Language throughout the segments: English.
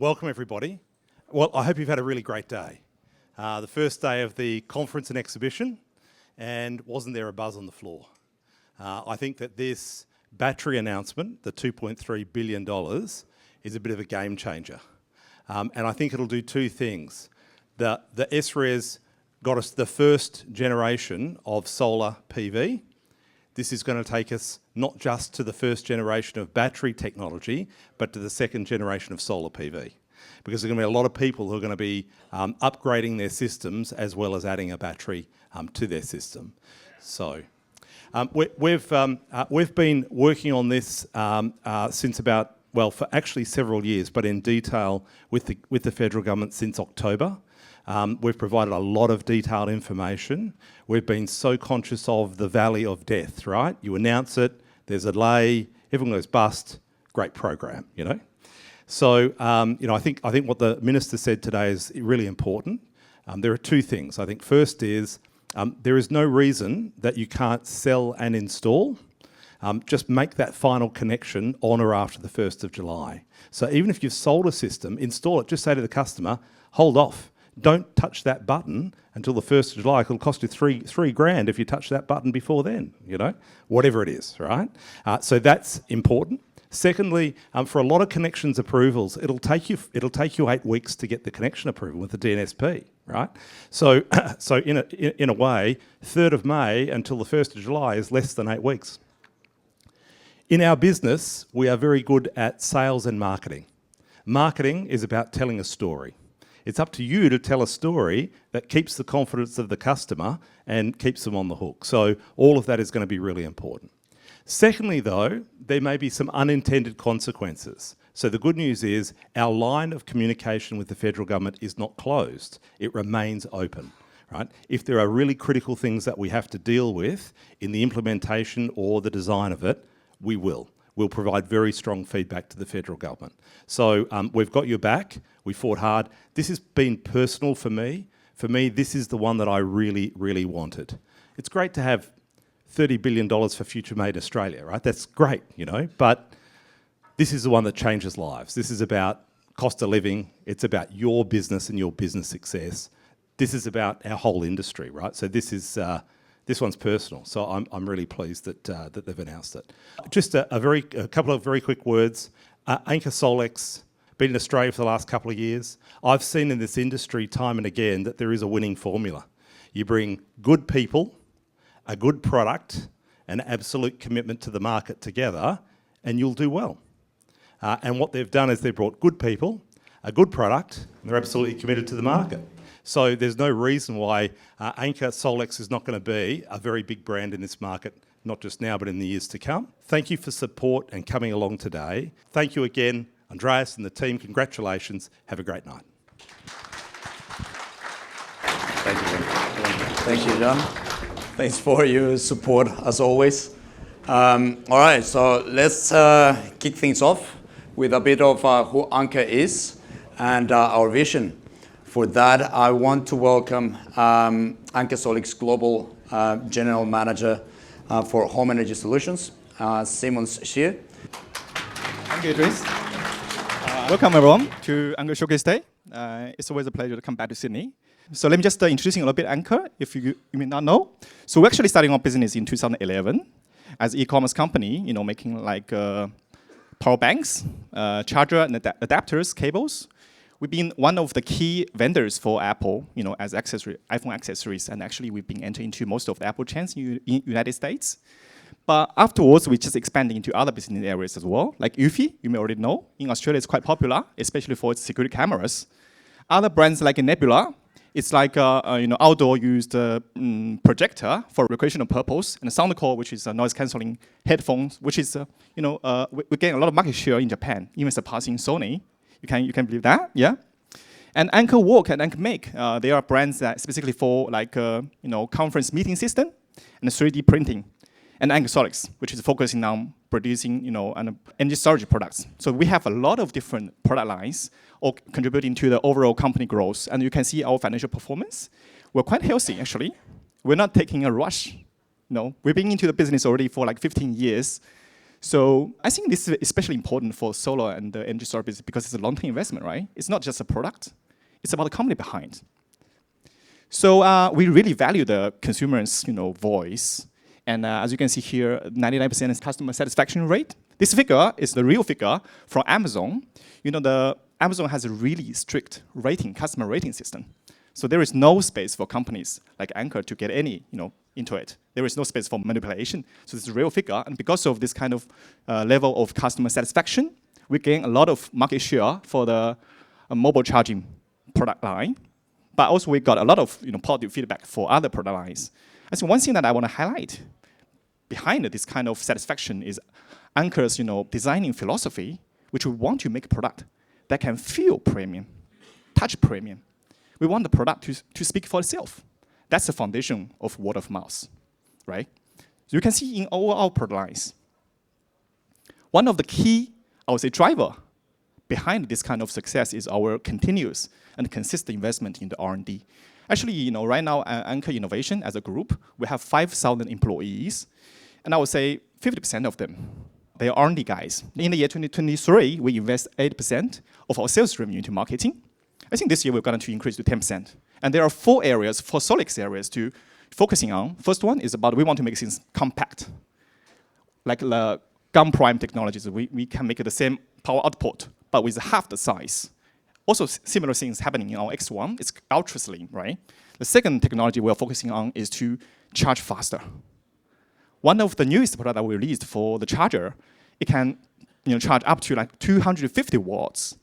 Welcome everybody. Well, I hope you've had a really great day. The first day of the conference and exhibition, and wasn't there a buzz on the floor? I think that this battery announcement, the $2.3 billion, is a bit of a game changer. And I think it'll do two things. The SRES got us the first generation of solar PV. This is going to take us not just to the first generation of battery technology, but to the second generation of solar PV. Because there are going to be a lot of people who are going to be upgrading their systems as well as adding a battery to their system. So we've been working on this since about, well, for actually several years, but in detail with the federal government since October. We've provided a lot of detailed information. We've been so conscious of the valley of death, right? You announce it, there's a delay, everyone goes bust, great program, you know? So, I think what the Minister said today is really important. There are two things. I think first is, there is no reason that you can't sell and install. Just make that final connection on or after the 1st of July. So even if you've sold a system, install it, just say to the customer, hold off. Don't touch that button until the 1st of July. It'll cost you three grand if you touch that button before then, you know, whatever it is, right? So that's important. Secondly, for a lot of connections approvals, it'll take you 8 weeks to get the connection approval with the DNSP, right? So in a way, 3rd of May until the 1st of July is less than 8 weeks. In our business, we are very good at sales and marketing. Marketing is about telling a story. It's up to you to tell a story that keeps the confidence of the customer and keeps them on the hook. So all of that is going to be really important. Secondly, though, there may be some unintended consequences. So the good news is our line of communication with the federal government is not closed. It remains open, right? If there are really critical things that we have to deal with in the implementation or the design of it, we will. We'll provide very strong feedback to the federal government. So we've got your back. We fought hard. This has been personal for me. For me, this is the one that I really, really wanted. It's great to have $30 billion for Future Made Australia, right? That's great, you know, but this is the one that changes lives. This is about cost of living. It's about your business and your business success. This is about our whole industry, right? So this one's personal. So I'm really pleased that they've announced it. Just a couple of very quick words. Anker SOLIX, been in Australia for the last couple of years. I've seen in this industry time and again that there is a winning formula. You bring good people, a good product, an absolute commitment to the market together, and you'll do well. And what they've done is they've brought good people, a good product, and they're absolutely committed to the market. So there's no reason why Anker SOLIX is not going to be a very big brand in this market, not just now, but in the years to come. Thank you for support and coming along today. Thank you again, Andreas and the team. Congratulations. Have a great night. Thank you. Thank you, John. Thanks for your support, as always. All right, so let's kick things off with a bit of who Anker is and our vision. For that, I want to welcome Anker SOLIX Global General Manager for Home Energy Solutions, Simon Scheer. Thank you, Idris. Welcome everyone to Anker Showcase Day. It's always a pleasure to come back to Sydney. So let me just introduce you a little bit Anker, if you may not know. So we're actually starting our business in 2011 as an e-commerce company, you know, making like power banks, charger and adapters, cables. We've been one of the key vendors for Apple, you know, as iPhone accessories, and actually we've been entering into most of the Apple chains in United States. But afterwards, we just expanding into other business areas as well, like Eufy, you may already know. In Australia, it's quite popular, especially for its security cameras. Other brands like Nebula, it's like a outdoor used projector for recreational purpose, and Soundcore, which is a noise cancelling headphones, which is we're getting a lot of market share in Japan, even surpassing Sony. You can believe that, yeah. And Anker Walk and Anker Make, they are brands that specifically for like conference meeting system and 3D printing. And Anker SOLIX, which is focusing on producing energy storage products. So we have a lot of different product lines, all contributing to the overall company growth. And you can see our financial performance. We're quite healthy, actually. We're not taking a rush. No, we've been into the business already for like 15 years. So I think this is especially important for solar and the energy storage business because it's a long-term investment, right? It's not just a product. It's about the company behind. So we really value the consumer's voice. And as you can see here, 99% is customer satisfaction rate. This figure is the real figure from Amazon. The Amazon has a really strict customer rating system. So there is no space for companies like Anker to get any, into it. There is no space for manipulation. So this is a real figure. And because of this kind of level of customer satisfaction, we gain a lot of market share for the mobile charging product line. But also we got a lot of positive feedback for other product lines. And so one thing that I want to highlight behind this kind of satisfaction is Anker's designing philosophy, which we want to make a product that can feel premium, touch premium. We want the product to speak for itself. That's the foundation of word of mouth, right? So you can see in all our product lines, one of the key, I would say, driver behind this kind of success is our continuous and consistent investment in the R&D. Actually, right now, Anker Innovation as a group, we have 5,000 employees, and I would say 50% of them, they are R&D guys. In the year 2023, we invest 8% of our sales revenue into marketing. I think this year we're going to increase to 10%. And there are 4 areas, 4 SOLIX areas to focusing on. First one is about we want to make things compact. Like the gun prime technologies, we can make the same power output, but with half the size. Also, similar things happening in our X1. It's ultra slim, right? The second technology we're focusing on is to charge faster. One of the newest products that we released for the charger, it can charge up to like 250 watts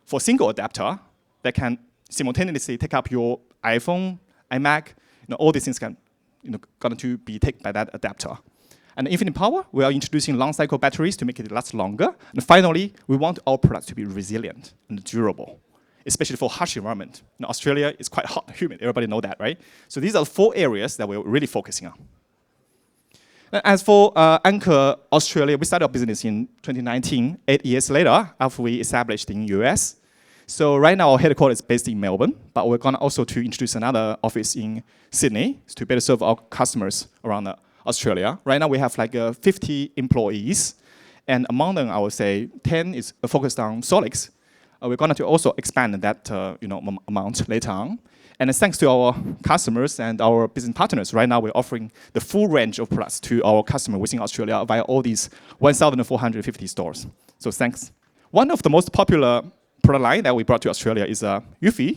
for a single adapter that can simultaneously take up your iPhone, iMac. All these things can going to be taken by that adapter. And infinite power, we are introducing long cycle batteries to make it last longer. And finally, we want our products to be resilient and durable, especially for harsh environment. Australia is quite hot, humid. Everybody know that, right? So these are the 4 areas that we're really focusing on. As for Anker Australia, we started our business in 2019, 8 years later, after we established in US. So right now, our headquarters is based in Melbourne, but we're going to also to introduce another office in Sydney to better serve our customers around Australia. Right now, we have like 50 employees, and among them, I would say 10 is focused on SOLIX. We're going to also expand that amount later on. And thanks to our customers and our business partners, right now we're offering the full range of products to our customers within Australia via all these 1,450 stores. So thanks. One of the most popular product line that we brought to Australia is UFI.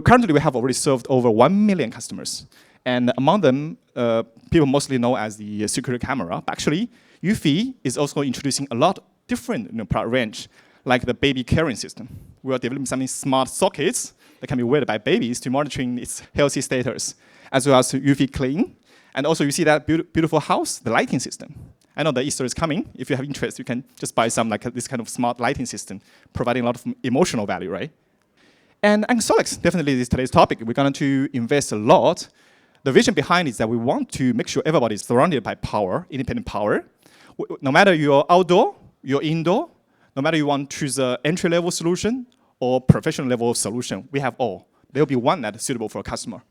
Currently, we have already served over 1 million customers. And among them, people mostly know as the security camera. But actually, UFI is also introducing a lot different product range, like the baby carrying system. We are developing some smart sockets that can be wear by babies to monitoring its healthy status, as well as UV clean. And also you see that beautiful house, the lighting system. I know the Easter is coming. If you have interest, you can just buy some like this kind of smart lighting system, providing a lot of emotional value, right? And Anker SOLIX definitely is today's topic. We're going to invest a lot. The vision behind it is that we want to make sure everybody is surrounded by power, independent power. No matter you're outdoor, you're indoor, no matter you want to choose an entry-level solution or professional level solution, we have all. There will be one that is suitable for a customer.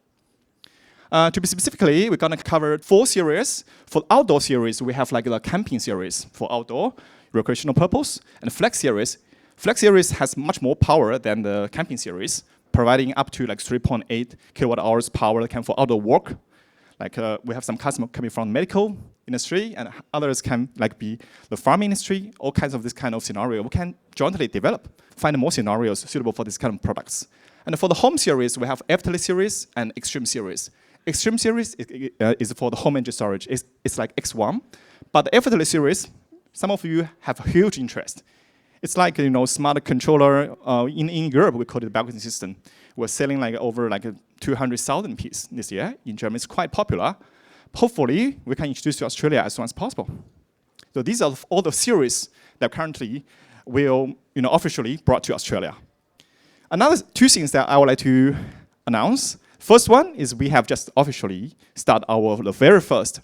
To be specifically, we're going to cover 4 series. For outdoor series, we have like the camping series for outdoor, recreational purpose, and Flex series. Flex series has much more power than the camping series, providing up to like 3.8 kilowatt hours power that can for outdoor work. Like we have some customers coming from medical industry, and others can like be the farm industry, all kinds of this kind of scenario. We can jointly develop, find more scenarios suitable for this kind of products. And for the home series, we have effortless series and extreme series. Extreme series is for the home energy storage. It's like X1, but the effortless series, some of you have a huge interest. It's like smart controller in Europe. We call it the balcony system. We're selling like over like 200,000 pieces this year in Germany. It's quite popular. Hopefully, we can introduce to Australia as soon as possible. So these are all the series that currently will officially brought to Australia. Another 2 things that I would like to announce. First one is we have just officially started the very first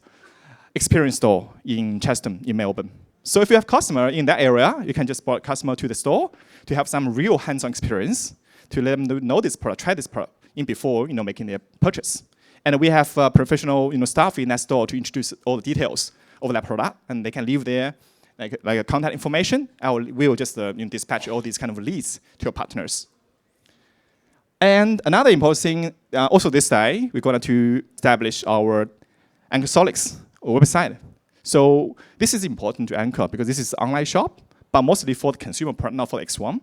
experience store in Chatham in Melbourne. So if you have customer in that area, you can just bring customer to the store to have some real hands-on experience to let them know this product, try this product in before making their purchase. And we have professional staff in that store to introduce all the details of that product, and they can live there like a contact information. We will just dispatch all these kind of leads to your partners. And another important thing, also this day, we're going to establish our Anker SOLIX website. So this is important to Anker because this is an online shop, but mostly for the consumer part, not for X1.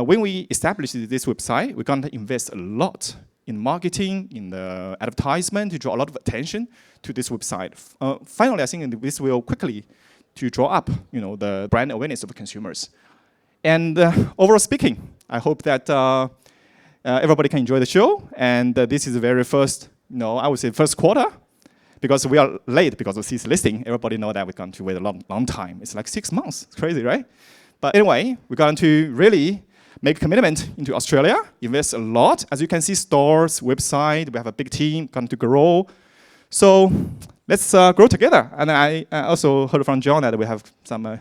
When we establish this website, we're going to invest a lot in marketing, in the advertisement to draw a lot of attention to this website. Finally, I think this will quickly to draw up, the brand awareness of consumers. And overall speaking, I hope that everybody can enjoy the show. And this is the very first, I would say first quarter, because we are late because of this listing. Everybody know that we're going to wait a long time. It's like 6 months. It's crazy, right? But anyway, we're going to really make a commitment into Australia, invest a lot. As you can see, stores, website, we have a big team going to grow. So let's grow together. And I also heard from John that we have some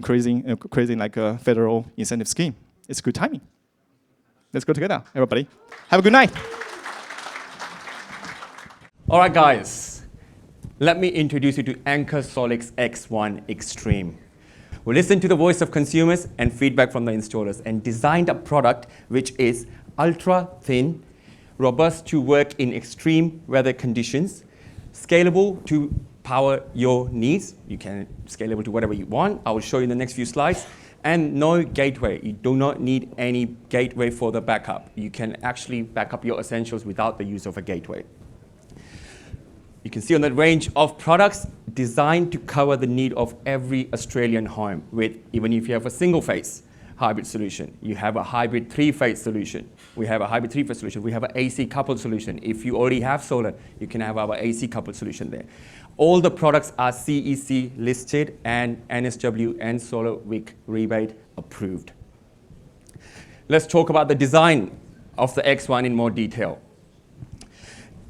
crazy federal incentive scheme. It's good timing. Let's go together, everybody. Have a good night. All right, guys. Let me introduce you to Anker SOLIX X1 Extreme. We listened to the voice of consumers and feedback from the installers and designed a product which is ultra thin, robust to work in extreme weather conditions, scalable to power your needs. You can scalable to whatever you want. I will show you in the next few slides. And no gateway. You do not need any gateway for the backup. You can actually back up your essentials without the use of a gateway. You can see on the range of products designed to cover the need of every Australian home with, even if you have a single phase hybrid solution, you have a hybrid 3-phase solution. We have a hybrid 3-phase solution. We have an AC coupled solution. If you already have solar, you can have our AC coupled solution there. All the products are CEC listed and NSW and Solar Week rebate approved. Let's talk about the design of the X1 in more detail.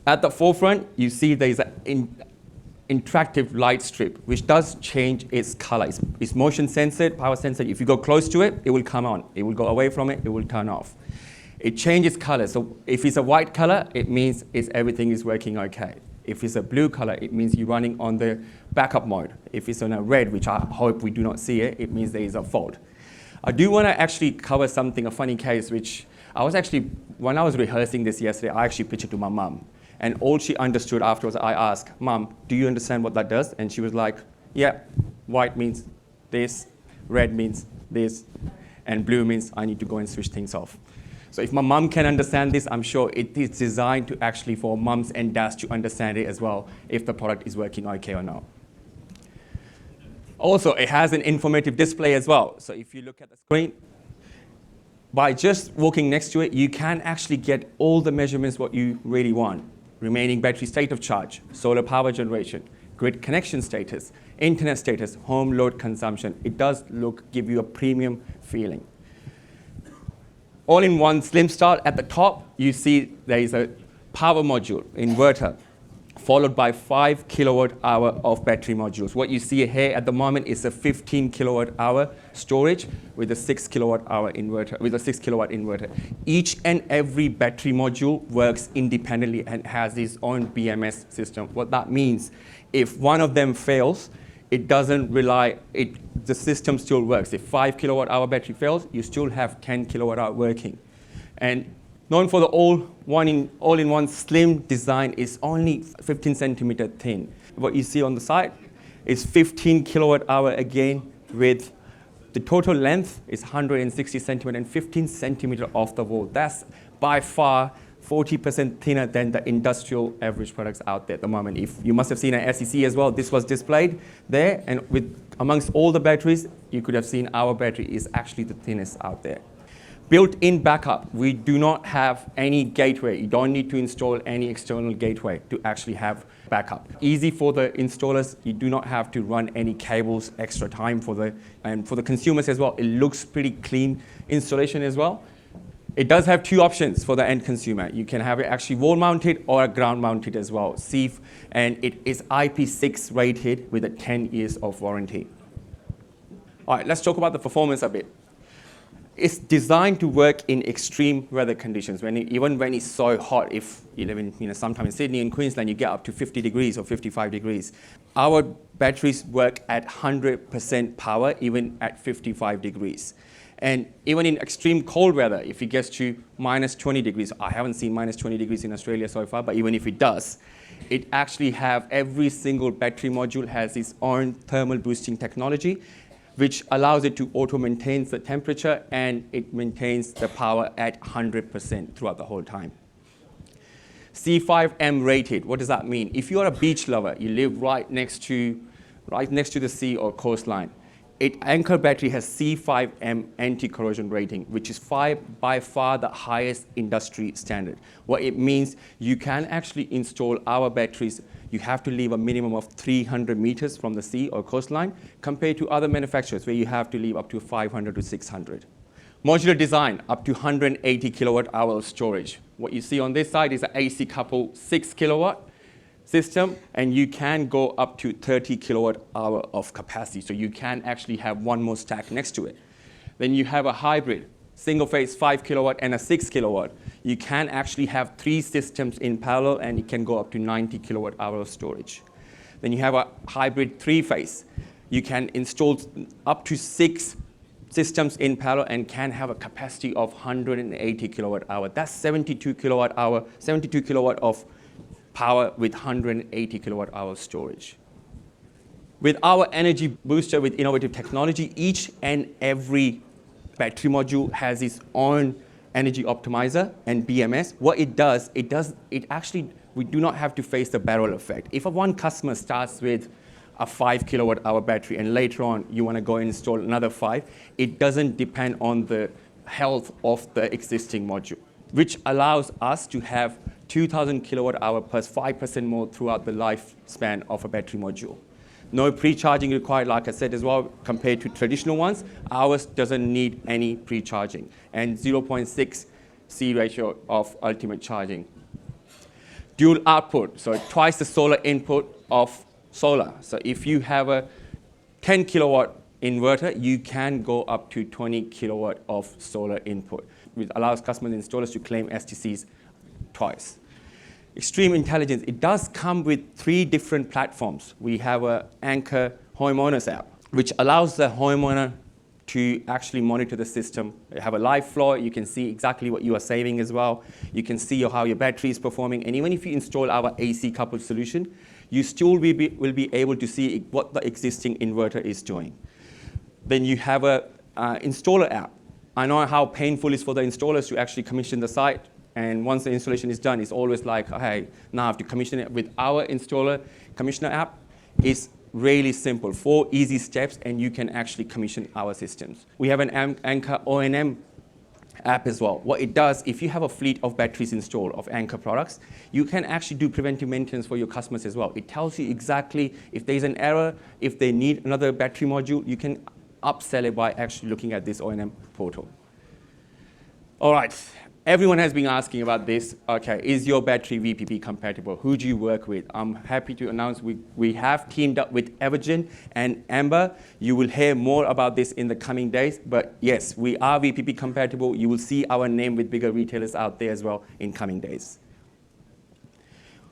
At the forefront, you see there's an interactive light strip, which does change its color. It's motion censored, power censored. If you go close to it, it will come on. It will go away from it, it will turn off. It changes color. So if it's a white color, it means everything is working okay. If it's a blue color, it means you're running on the backup mode. If it's on a red, which I hope we do not see it, it means there is a fault. I do want to actually cover something, a funny case, which when I was rehearsing this yesterday, I actually pitched it to my mum. And all she understood afterwards, I asked, Mum, do you understand what that does? And she was like, yeah, white means this, red means this, and blue means I need to go and switch things off. So if my mum can understand this, I'm sure it is designed to actually for mums and dads to understand it as well, if the product is working okay or not. Also, it has an informative display as well. So if you look at the screen, by just walking next to it, you can actually get all the measurements what you really want. Remaining battery state of charge, solar power generation, grid connection status, internet status, home load consumption. It does give you a premium feeling. All in one slim style. At the top, you see there is a power module, inverter, followed by 5 kilowatt hour of battery modules. What you see here at the moment is a 15 kilowatt hour storage with a 6 kilowatt hour inverter, with a 6 kilowatt inverter. Each and every battery module works independently and has its own BMS system. What that means, if one of them fails, it doesn't rely, the system still works. If 5 kilowatt hour battery fails, you still have 10 kilowatt hour working. And known for the all-in-one slim design is only 15 centimeter thin. What you see on the side is 15 kilowatt hour again with the total length is 160 centimeter and 15 centimeter off the wall. That's by far 40% thinner than the industrial average products out there at the moment. If you must have seen an SEC as well, this was displayed there, and amongst all the batteries, you could have seen our battery is actually the thinnest out there. Built-in backup, we do not have any gateway. You don't need to install any external gateway to actually have backup. Easy for the installers, you do not have to run any cables, extra time and for the consumers as well. It looks pretty clean installation as well. It does have two options for the end consumer. You can have it actually wall-mounted or ground-mounted as well. And it is IP6 rated with a 10 years of warranty. All right, let's talk about the performance a bit. It's designed to work in extreme weather conditions. Even when it's so hot, if you live in, sometime in Sydney and Queensland, you get up to 50 degrees or 55 degrees. Our batteries work at 100% power, even at 55 degrees. And even in extreme cold weather, if it gets to minus 20 degrees, I haven't seen minus 20 degrees in Australia so far, but even if it does, it actually every single battery module has its own thermal boosting technology, which allows it to auto-maintain the temperature, and it maintains the power at 100% throughout the whole time. C5M rated, what does that mean? If you're a beach lover, you live right next to the sea or coastline, Anker battery has C5M anti-corrosion rating, which is by far the highest industry standard. What it means, you can actually install our batteries. You have to leave a minimum of 300 meters from the sea or coastline, compared to other manufacturers where you have to leave up to 500 to 600. Modular design, up to 180 kilowatt hour of storage. What you see on this side is an AC coupled 6 kilowatt system, and you can go up to 30 kilowatt hour of capacity. So you can actually have one more stack next to it. Then you have a hybrid, single phase 5 kilowatt and a 6 kilowatt. You can actually have 3 systems in parallel, and it can go up to 90 kilowatt hour of storage. Then you have a hybrid 3 phase. You can install up to 6 systems in parallel and can have a capacity of 180 kilowatt hour. That's 72 kilowatt of power with 180 kilowatt hour storage. With our energy booster with innovative technology, each and every battery module has its own energy optimizer and BMS. What it does, we do not have to face the barrel effect. If one customer starts with a 5 kilowatt hour battery and later on you want to go and install another 5, it doesn't depend on the health of the existing module, which allows us to have 2,000 kilowatt hour plus 5% more throughout the lifespan of a battery module. No pre-charging required, like I said as well, compared to traditional ones. Ours doesn't need any pre-charging, and 0.6 C ratio of ultimate charging. Dual output, so twice the solar input of solar. So if you have a 10 kilowatt inverter, you can go up to 20 kilowatt of solar input, which allows customers and installers to claim STCs twice. Extreme intelligence, it does come with 3 different platforms. We have an Anker homeowners app, which allows the homeowner to actually monitor the system. You have a live flow, you can see exactly what you are saving as well. You can see how your battery is performing, and even if you install our AC coupled solution, you still will be able to see what the existing inverter is doing. Then you have an installer app. I know how painful it is for the installers to actually commission the site. And once the installation is done, it's always like, hey, now I have to commission it. With our installer commissioner app, it's really simple, 4 easy steps, and you can actually commission our systems. We have an Anker O&M app as well. What it does, if you have a fleet of batteries installed of Anker products, you can actually do preventive maintenance for your customers as well. It tells you exactly if there's an error, if they need another battery module, you can upsell it by actually looking at this O&M portal. All right. Everyone has been asking about this. Okay, is your battery VPP compatible? Who do you work with? I'm happy to announce we have teamed up with Evergen and Amber. You will hear more about this in the coming days. But yes, we are VPP compatible. You will see our name with bigger retailers out there as well in coming days.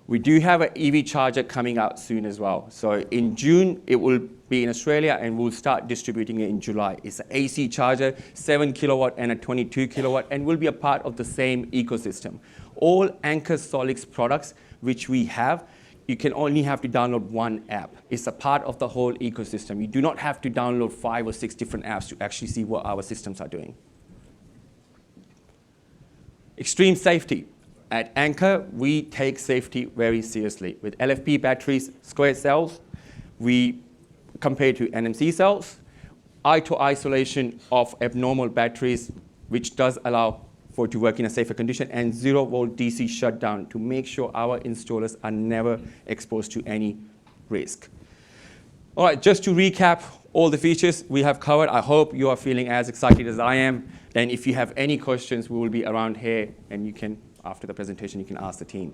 We do have an EV charger coming out soon as well. So in June, it will be in Australia, and we'll start distributing it in July. It's an AC charger, 7 kilowatt and a 22 kilowatt, and will be a part of the same ecosystem. All Anker SOLIX products which we have, you can only have to download one app. It's a part of the whole ecosystem. You do not have to download 5 or 6 different apps to actually see what our systems are doing. Extreme safety. At Anker, we take safety very seriously. With LFP batteries, squared cells, we compare to NMC cells, auto isolation of abnormal batteries, which does allow for it to work in a safer condition, and 0-volt DC shutdown to make sure our installers are never exposed to any risk. All right, just to recap all the features we have covered, I hope you are feeling as excited as I am. Then if you have any questions, we will be around here, and you can, after the presentation, you can ask the team.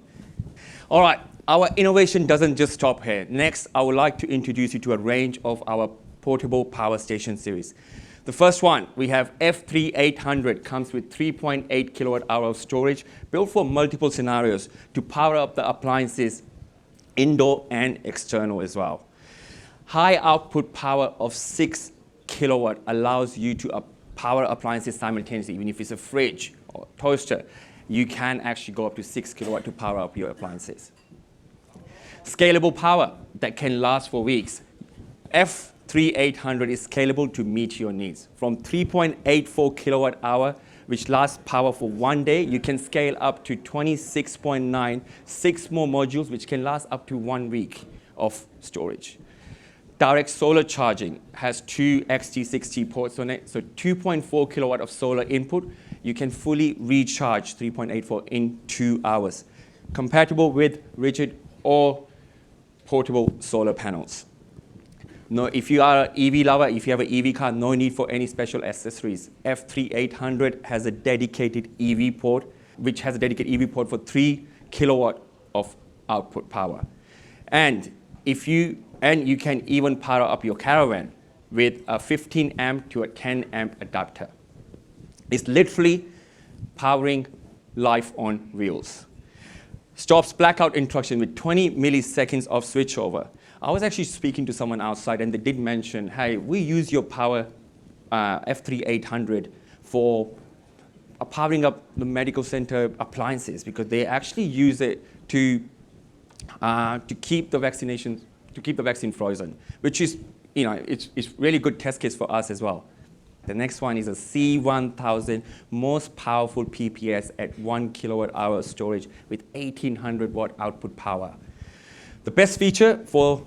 All right, our innovation doesn't just stop here. Next, I would like to introduce you to a range of our portable power station series. The first one, we have F3800, comes with 3.8 kilowatt hour of storage, built for multiple scenarios to power up the appliances indoor and external as well. High output power of 6 kilowatt allows you to power appliances simultaneously. Even if it's a fridge or toaster, you can actually go up to 6 kilowatt to power up your appliances. Scalable power that can last for weeks. F3800 is scalable to meet your needs. From 3.84 kilowatt hour, which lasts power for 1 day, you can scale up to 26.9, 6 more modules, which can last up to 1 week of storage. Direct solar charging has 2 XT60 ports on it, so 2.4 kilowatt of solar input. You can fully recharge 3.84 in 2 hours. Compatible with rigid or portable solar panels. No, if you are an EV lover, if you have an EV car, no need for any special accessories. F3800 has a dedicated EV port, which has a dedicated EV port for 3 kilowatt of output power. And you can even power up your caravan with a 15 amp to a 10 amp adapter. It's literally powering life on wheels. Stops blackout interaction with 20 milliseconds of switchover. I was actually speaking to someone outside and they did mention, hey, we use your power F3800 for powering up the medical center appliances because they actually use it to keep the vaccine frozen, which is, it's really good test case for us as well. The next one is a C1000, most powerful PPS at 1 kilowatt hour storage with 1800 watt output power. The best feature for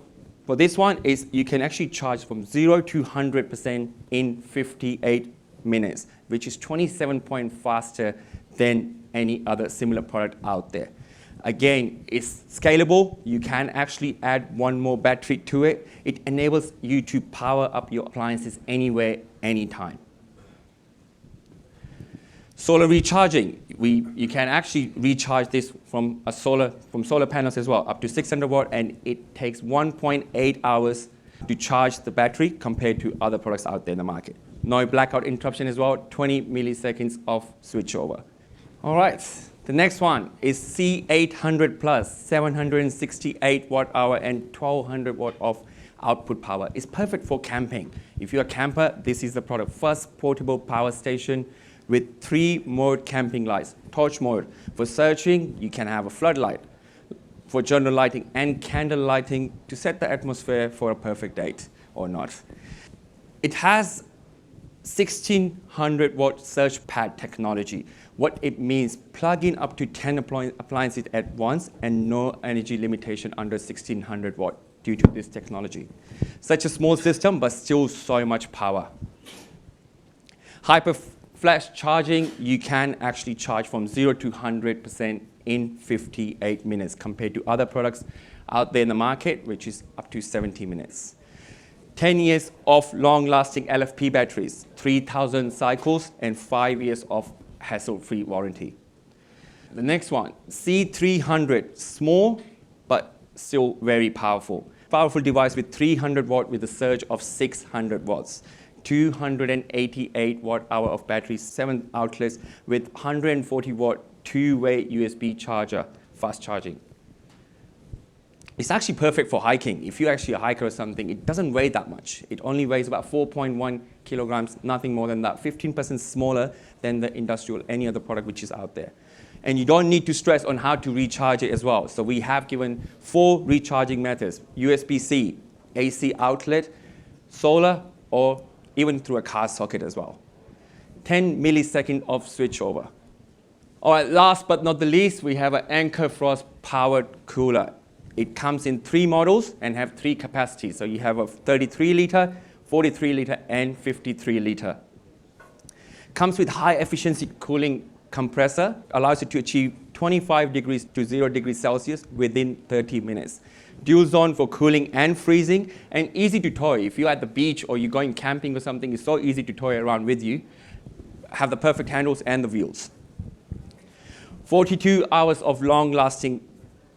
this one is you can actually charge from 0 to 100% in 58 minutes, which is 27 points faster than any other similar product out there. Again, it's scalable. You can actually add 1 more battery to it. It enables you to power up your appliances anywhere, anytime. Solar recharging. You can actually recharge this from solar panels as well, up to 600 watt, and it takes 1.8 hours to charge the battery compared to other products out there in the market. No blackout interruption as well, 20 milliseconds of switchover. All right. The next one is C800 Plus, 768 watt hour and 1200 watt of output power. It's perfect for camping. If you're a camper, this is the product. First portable power station with 3 mode camping lights. Torch mode. For searching, you can have a floodlight. For general lighting and candle lighting to set the atmosphere for a perfect date or not. It has 1600 watt surge pad technology. What it means, plug in up to 10 appliances at once and no energy limitation under 1600 watt due to this technology. Such a small system, but still so much power. Hyper flash charging, you can actually charge from 0 to 100% in 58 minutes compared to other products out there in the market, which is up to 70 minutes. 10 years of long-lasting LFP batteries, 3,000 cycles, and 5 years of hassle-free warranty. The next one, C300, small but still very powerful. Powerful device with 300 watt with a surge of 600 watts. 288 watt hour of battery, 7 outlets with 140 watt two-way USB charger, fast charging. It's actually perfect for hiking. If you're actually a hiker or something, it doesn't weigh that much. It only weighs about 4.1 kilograms, nothing more than that, 15% smaller than the industrial, any other product which is out there. And you don't need to stress on how to recharge it as well. So we have given 4 recharging methods: USB-C, AC outlet, solar, or even through a car socket as well. 10 milliseconds of switchover. All right, last but not the least, we have an Anker Frost powered cooler. It comes in 3 models and have 3 capacities. So you have a 33 liter, 43 liter, and 53 liter. Comes with high efficiency cooling compressor, allows you to achieve 25 degrees to 0 degrees Celsius within 30 minutes. Dual zone for cooling and freezing, and easy to tow. If you're at the beach or you're going camping or something, it's so easy to tow around with you. Have the perfect handles and the wheels. 42 hours of long-lasting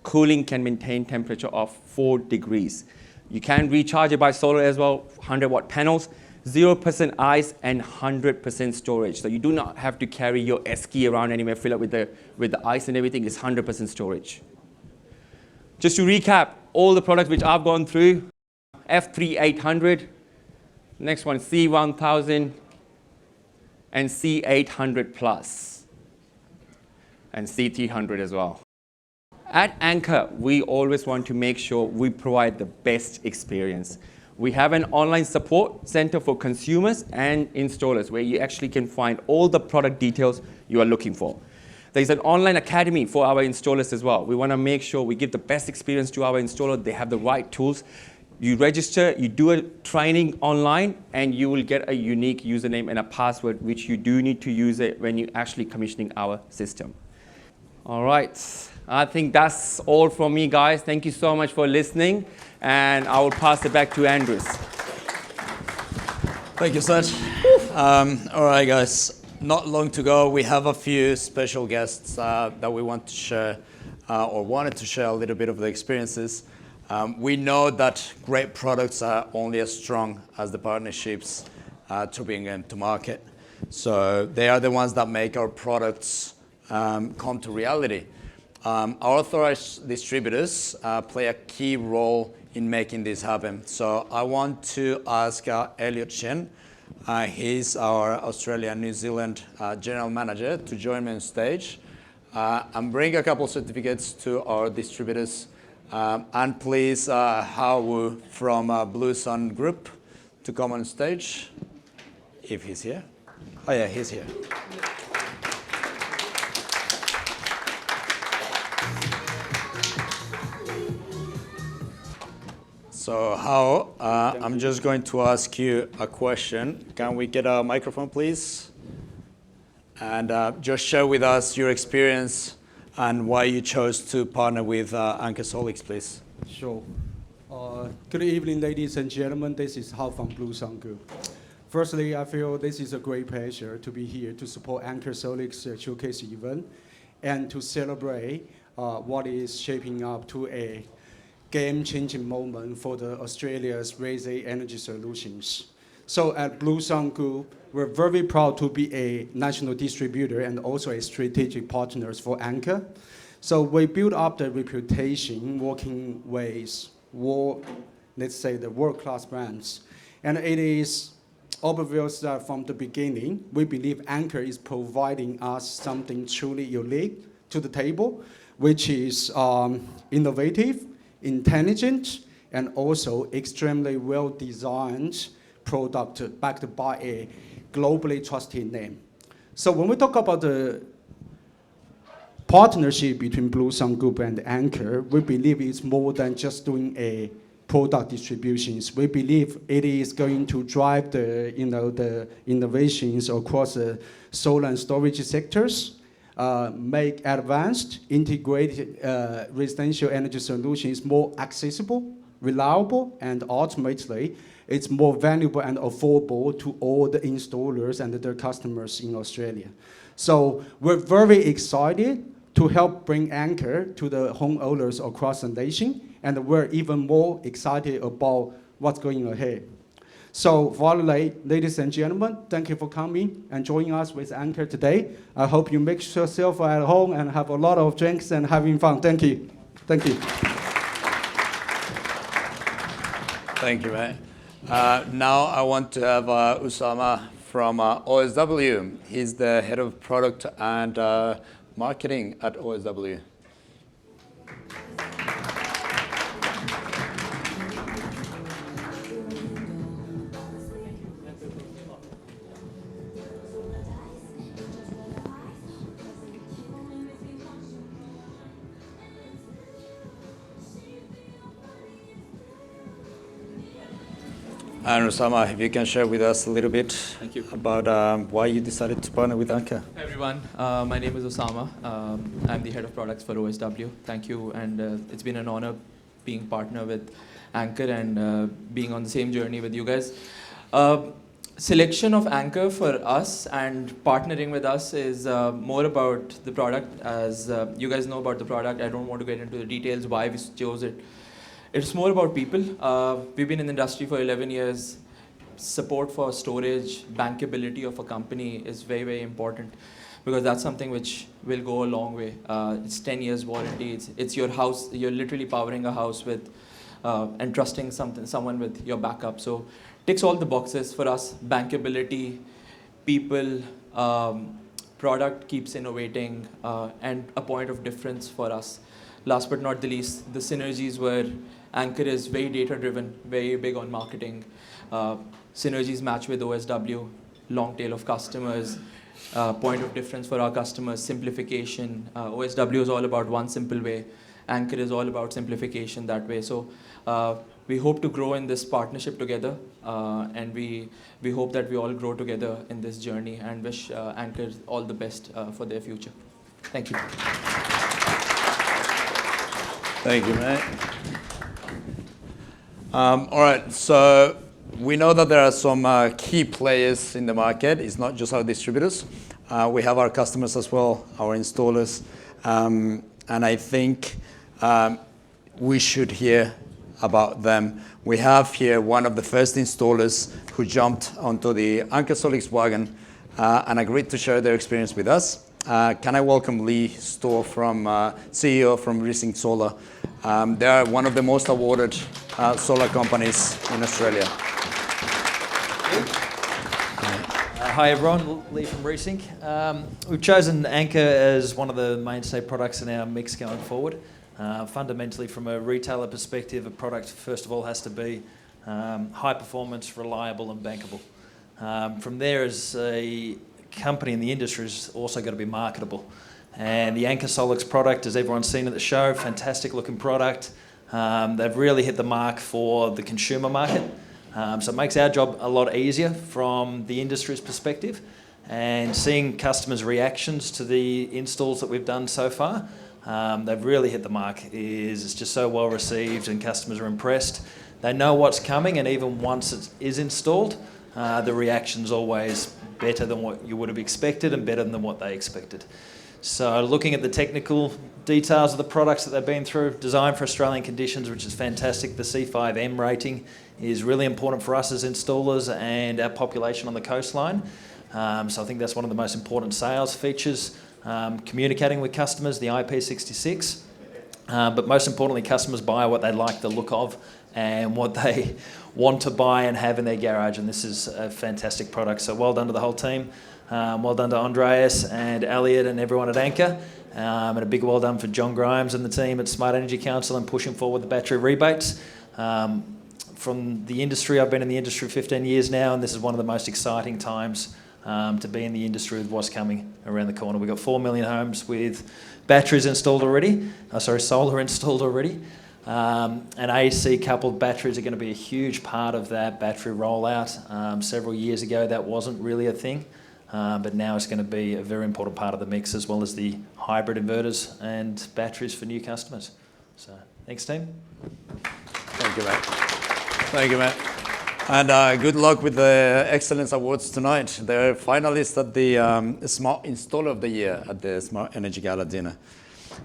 cooling can maintain temperature of 4 degrees. You can recharge it by solar as well, 100 watt panels, 0% ice, and 100% storage. So you do not have to carry your esky around anywhere, fill up with the ice and everything. It's 100% storage. Just to recap, all the products which I've gone through, F3800, next one C1000, and C800 Plus, and C300 as well. At Anker, we always want to make sure we provide the best experience. We have an online support center for consumers and installers where you actually can find all the product details you are looking for. There's an online academy for our installers as well. We want to make sure we give the best experience to our installer. They have the right tools. You register, you do a training online, and you will get a unique username and a password, which you do need to use it when you're actually commissioning our system. All right, I think that's all from me, guys. Thank you so much for listening, and I will pass it back to Andres. Thank you, Saj. All right, guys. Not long to go. We have a few special guests that we want to share or wanted to share a little bit of the experiences. We know that great products are only as strong as the partnerships to bring them to market. So they are the ones that make our products come to reality. Our authorized distributors play a key role in making this happen. So I want to ask Elliot Shen, he's our Australia and New Zealand General Manager, to join me on stage and bring a couple certificates to our distributors. And please, Hao Wu from Blue Sun Group to come on stage, if he's here. Oh yeah, he's here. So Hao, I'm just going to ask you a question. Can we get a microphone, please? And just share with us your experience and why you chose to partner with Anker SOLIX, please. Sure. Good evening, ladies and gentlemen. This is Hao from Blue Sun Group. Firstly, I feel this is a great pleasure to be here to support Anker SOLIX showcase event and to celebrate what is shaping up to a game-changing moment for the Australia's raise energy solutions. So at Blue Sun Group, we're very proud to be a national distributor and also a strategic partner for Anker. So we built up the reputation working with, let's say, the world-class brands. And it is obvious that from the beginning, we believe Anker is providing us something truly unique to the table, which is innovative, intelligent, and also extremely well-designed product backed by a globally trusted name. So when we talk about the partnership between Blue Sun Group and Anker, we believe it's more than just doing a product distributions. We believe it is going to drive the innovations across the solar and storage sectors, make advanced, integrated residential energy solutions more accessible, reliable, and ultimately, it's more valuable and affordable to all the installers and their customers in Australia. So we're very excited to help bring Anker to the homeowners across the nation, and we're even more excited about what's going ahead. So finally, ladies and gentlemen, thank you for coming and joining us with Anker today. I hope you make yourself at home and have a lot of drinks and having fun. Thank you. Thank you. Thank you, mate. Now I want to have Usama from OSW. He's the head of product and marketing at OSW. And Usama, if you can share with us a little bit about why you decided to partner with Anker. Hi everyone, my name is Osama. I'm the head of products for OSW. Thank you, and it's been an honor being partner with Anker and being on the same journey with you guys. Selection of Anker for us and partnering with us is more about the product. As you guys know about the product, I don't want to get into the details why we chose it. It's more about people. We've been in the industry for 11 years. support for storage, bankability of a company is very, very important, because that's something which will go a long way. It's 10 years warranty. It's your house. You're literally powering a house with and trusting someone with your backup. So ticks all the boxes for us. Bankability, people, product keeps innovating, and a point of difference for us. Last but not the least, the synergies where Anker is very data-driven, very big on marketing. Synergies match with OSW, long tail of customers, point of difference for our customers, simplification. OSW is all about one simple way. Anker is all about simplification that way. So we hope to grow in this partnership together, and we hope that we all grow together in this journey, and wish Anker all the best for their future. Thank you. Thank you, mate. All right, so we know that there are some key players in the market. It's not just our distributors. We have our customers as well, our installers. And I think we should hear about them. We have here one of the first installers who jumped onto the Anker SOLIX wagon and agreed to share their experience with us. Can I welcome Lee Storr, CEO from Rising Solar. They are one of the most awarded solar companies in Australia. Hi everyone, Lee from Rising. We've chosen Anker as one of the mainstay products in our mix going forward. Fundamentally, from a retailer perspective, a product first of all has to be high performance, reliable and bankable. From there, as a company in the industry, is also got to be marketable. And the Anker SOLIX product, as everyone's seen at the show, fantastic looking product. They've really hit the mark for the consumer market. So it makes our job a lot easier from the industry's perspective. And seeing customers' reactions to the installs that we've done so far, they've really hit the mark. It's just so well received and customers are impressed. They know what's coming, and even once it is installed, the reaction's always better than what you would have expected and better than what they expected. So looking at the technical details of the products that they've been through, designed for Australian conditions, which is fantastic. The C5M rating is really important for us as installers and our population on the coastline. So I think that's one of the most important sales features. Communicating with customers, the IP66. But most importantly, customers buy what they like the look of and what they want to buy and have in their garage. And this is a fantastic product. So well done to the whole team. Well done to Andreas and Elliot and everyone at Anker. And a big well done for John Grimes and the team at Smart Energy Council and pushing forward the battery rebates. From the industry, I've been in the industry 15 years now, and this is one of the most exciting times to be in the industry with what's coming around the corner. We've got 4 million homes with batteries installed already, solar installed already. And AC coupled batteries are going to be a huge part of that battery rollout. Several years ago, that wasn't really a thing, but now it's going to be a very important part of the mix, as well as the hybrid inverters and batteries for new customers. So, thanks, team. Thank you, mate. Thank you, mate. And good luck with the Excellence Awards tonight. They're finalists at the Smart Installer of the Year at the Smart Energy Gala dinner.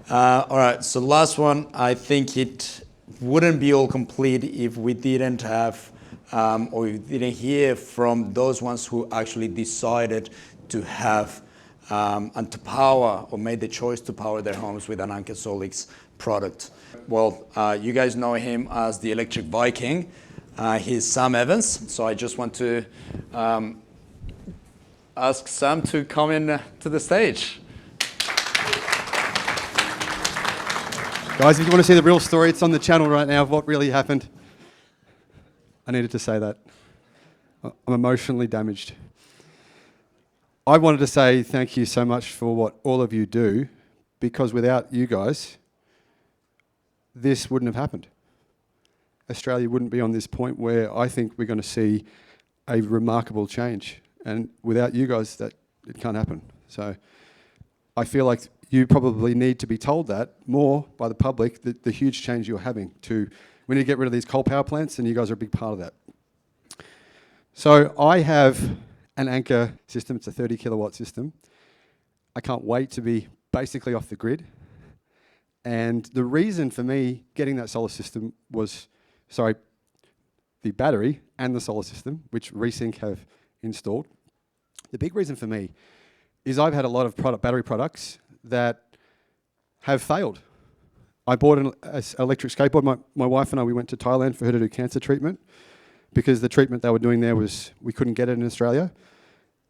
All right, so last one. I think it wouldn't be all complete if we didn't have or we didn't hear from those ones who actually decided to have and to power or made the choice to power their homes with an Anker SOLIX product. Well, you guys know him as the Electric Viking. He's Sam Evans, so I just want to ask Sam to come in to the stage. Guys, if you want to see the real story, it's on the channel right now of what really happened. I needed to say that. I'm emotionally damaged. I wanted to say thank you so much for what all of you do, because without you guys, this wouldn't have happened. Australia wouldn't be on this point where I think we're going to see a remarkable change. And without you guys, that it can't happen. So I feel like you probably need to be told that more by the public, the huge change you're having. We need to get rid of these coal power plants, and you guys are a big part of that. So I have an Anker system. It's a 30 kilowatt system. I can't wait to be basically off the grid. And the reason for me getting that solar system was, the battery and the solar system, which Resync have installed. The big reason for me is I've had a lot of battery products that have failed. I bought an electric skateboard. My wife and I, we went to Thailand for her to do cancer treatment because the treatment they were doing there was, we couldn't get it in Australia.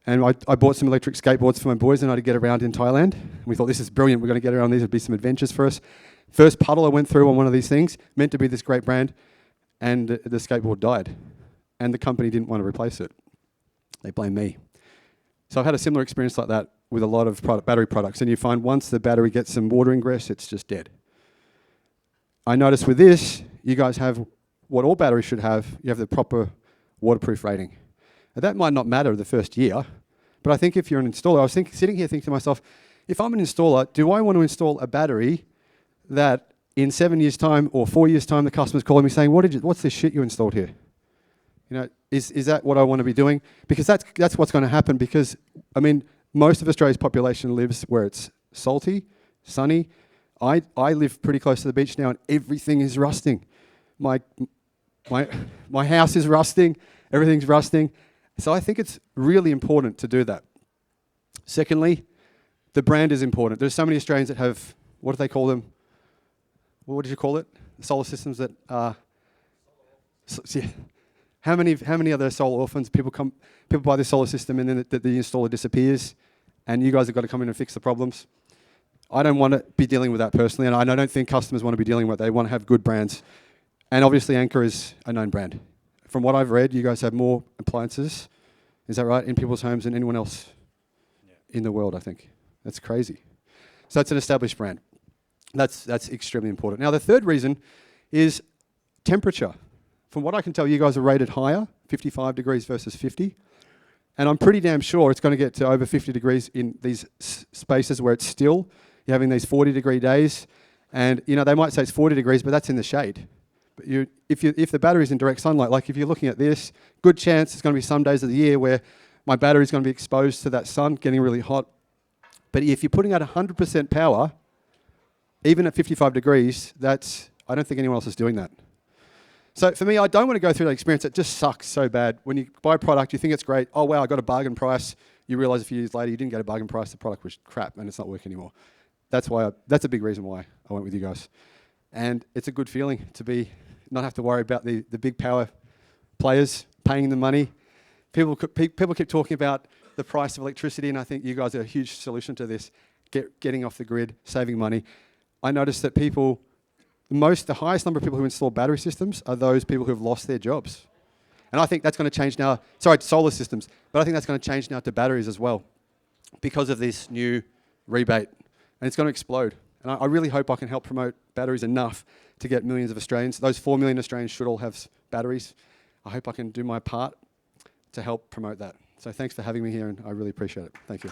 And I bought some electric skateboards for my boys and I to get around in Thailand. And we thought, this is brilliant, we're going to get around these, there'll be some adventures for us. First puddle I went through on one of these things, meant to be this great brand, and the skateboard died. And the company didn't want to replace it. They blamed me. So I've had a similar experience like that with a lot of battery products. And you find once the battery gets some water ingress, it's just dead. I noticed with this, you guys have what all batteries should have. You have the proper waterproof rating. Now, that might not matter the first year, but I think if you're an installer, I was sitting here thinking to myself, if I'm an installer, do I want to install a battery that in 7 years' time or 4 years' time, the customer's calling me saying, what's this shit you installed here? You know, is that what I want to be doing? Because that's what's going to happen, because, I mean, most of Australia's population lives where it's salty, sunny. I live pretty close to the beach now and everything is rusting. My house is rusting, everything's rusting. So I think it's really important to do that. Secondly, the brand is important. There's so many Australians that have, what do they call them? What did you call it? The solar systems that are... yeah. How many other solar orphans? People buy this solar system and then the installer disappears and you guys have got to come in and fix the problems. I don't want to be dealing with that personally, and I don't think customers want to be dealing with it. They want to have good brands. And obviously Anker is a known brand. From what I've read, you guys have more appliances, is that right, in people's homes than anyone else in the world, I think. That's crazy. So that's an established brand. That's extremely important. Now the third reason is temperature. From what I can tell, you guys are rated higher, 55 degrees versus 50. And I'm pretty damn sure it's going to get to over 50 degrees in these spaces where it's still. You're having these 40-degree days. And, you know, they might say it's 40 degrees, but that's in the shade. But if the battery's in direct sunlight, like if you're looking at this, good chance there's going to be some days of the year where my battery's going to be exposed to that sun, getting really hot. But if you're putting out 100% power, even at 55 degrees, I don't think anyone else is doing that. So for me, I don't want to go through that experience. It just sucks so bad. When you buy a product, you think it's great. Oh, wow, I got a bargain price. You realize a few years later, you didn't get a bargain price. The product was crap and it's not working anymore. That's a big reason why I went with you guys. And it's a good feeling to not have to worry about the big power players paying the money. People keep talking about the price of electricity, and I think you guys are a huge solution to this, getting off the grid, saving money. I noticed that the highest number of people who install battery systems are those people who have lost their jobs. And I think that's going to change now, solar systems, but I think that's going to change now to batteries as well because of this new rebate. And it's going to explode. And I really hope I can help promote batteries enough to get millions of Australians. Those 4 million Australians should all have batteries. I hope I can do my part to help promote that. So thanks for having me here, and I really appreciate it. Thank you.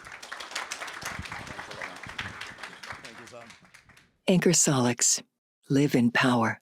Anker SOLIX. Live in power.